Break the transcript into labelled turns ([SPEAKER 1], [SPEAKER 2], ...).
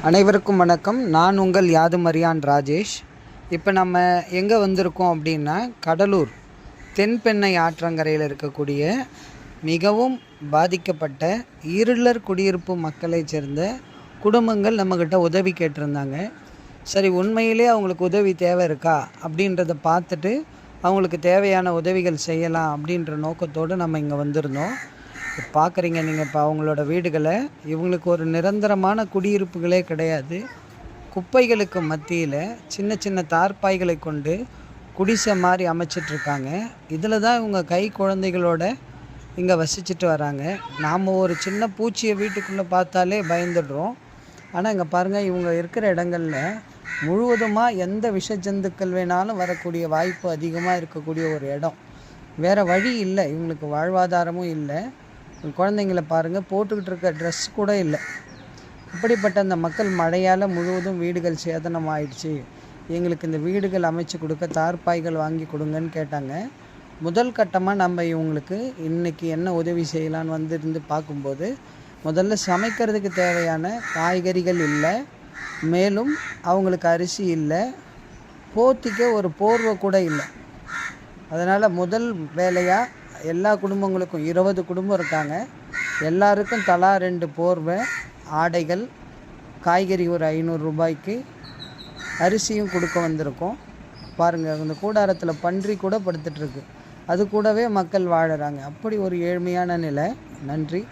[SPEAKER 1] அனைவருக்கும் வணக்கம். நான் உங்கள் யாதுமறியான் ராஜேஷ். இப்போ நம்ம எங்கே வந்திருக்கோம் அப்படின்னா, கடலூர் தென்பெண்ணை ஆற்றங்கரையில் இருக்கக்கூடிய மிகவும் பாதிக்கப்பட்ட இருளர் குடியிருப்பு மக்களைச் சேர்ந்த குடும்பங்கள் நம்மக்கிட்ட உதவி கேட்டிருந்தாங்க. சரி, உண்மையிலே அவங்களுக்கு உதவி தேவை இருக்கா அப்படின்றத பார்த்துட்டு அவங்களுக்கு தேவையான உதவிகள் செய்யலாம் அப்படின்ற நோக்கத்தோடு நம்ம இங்கே வந்திருந்தோம். பார்க்குறீங்க நீங்கள் இப்போ அவங்களோட வீடுகளை. இவங்களுக்கு ஒரு நிரந்தரமான குடியிருப்புகளே கிடையாது. குப்பைகளுக்கு மத்தியில் சின்ன சின்ன தார்பாய்களை கொண்டு குடிசை மாதிரி அமைச்சிட்ருக்காங்க. இதில் தான் இவங்க கை குழந்தைகளோட இங்கே வசிச்சுட்டு வராங்க. நாம் ஒரு சின்ன பூச்சியை வீட்டுக்குள்ளே பார்த்தாலே பயந்துடுறோம். ஆனால் இங்கே பாருங்கள், இவங்க இருக்கிற இடங்களில் முழுவதுமாக எந்த விஷ ஜந்துக்கள் வேணாலும் வரக்கூடிய வாய்ப்பு அதிகமாக இருக்கக்கூடிய ஒரு இடம். வேறு வழி இல்லை, இவங்களுக்கு வாழ்வாதாரமும் இல்லை. குழந்தைங்கள பாருங்கள், போட்டுக்கிட்டு இருக்க ட்ரெஸ் கூட இல்லை. இப்படிப்பட்ட அந்த மக்கள் மழையால் முழுவதும் வீடுகள் சேதனம் ஆயிடுச்சு, எங்களுக்கு இந்த வீடுகள் அமைச்சு கொடுக்க தார்பாய்கள் வாங்கி கொடுங்கன்னு கேட்டாங்க. முதல் கட்டமாக நம்ம இவங்களுக்கு இன்றைக்கி என்ன உதவி செய்யலான்னு இருந்து பார்க்கும்போது, முதல்ல சமைக்கிறதுக்கு தேவையான காய்கறிகள் இல்லை, மேலும் அவங்களுக்கு அரிசி இல்லை, போத்திக்க ஒரு போர்வை கூட இல்லை. அதனால் முதல் வேலையாக எல்லா குடும்பங்களுக்கும் 20 குடும்பம் இருக்காங்க, எல்லாருக்கும் தலா 2 போர்வை, ஆடைகள், காய்கறி ஒரு 500 ரூபாய்க்கு, அரிசியும் கொடுக்க வந்திருக்கோம். பாருங்கள், இந்த கூடாரத்தில் பன்றி கூட படுத்துட்ருக்கு. அது கூடவே மக்கள் வாழுறாங்க. அப்படி ஒரு ஏழ்மையான நிலை. நன்றி.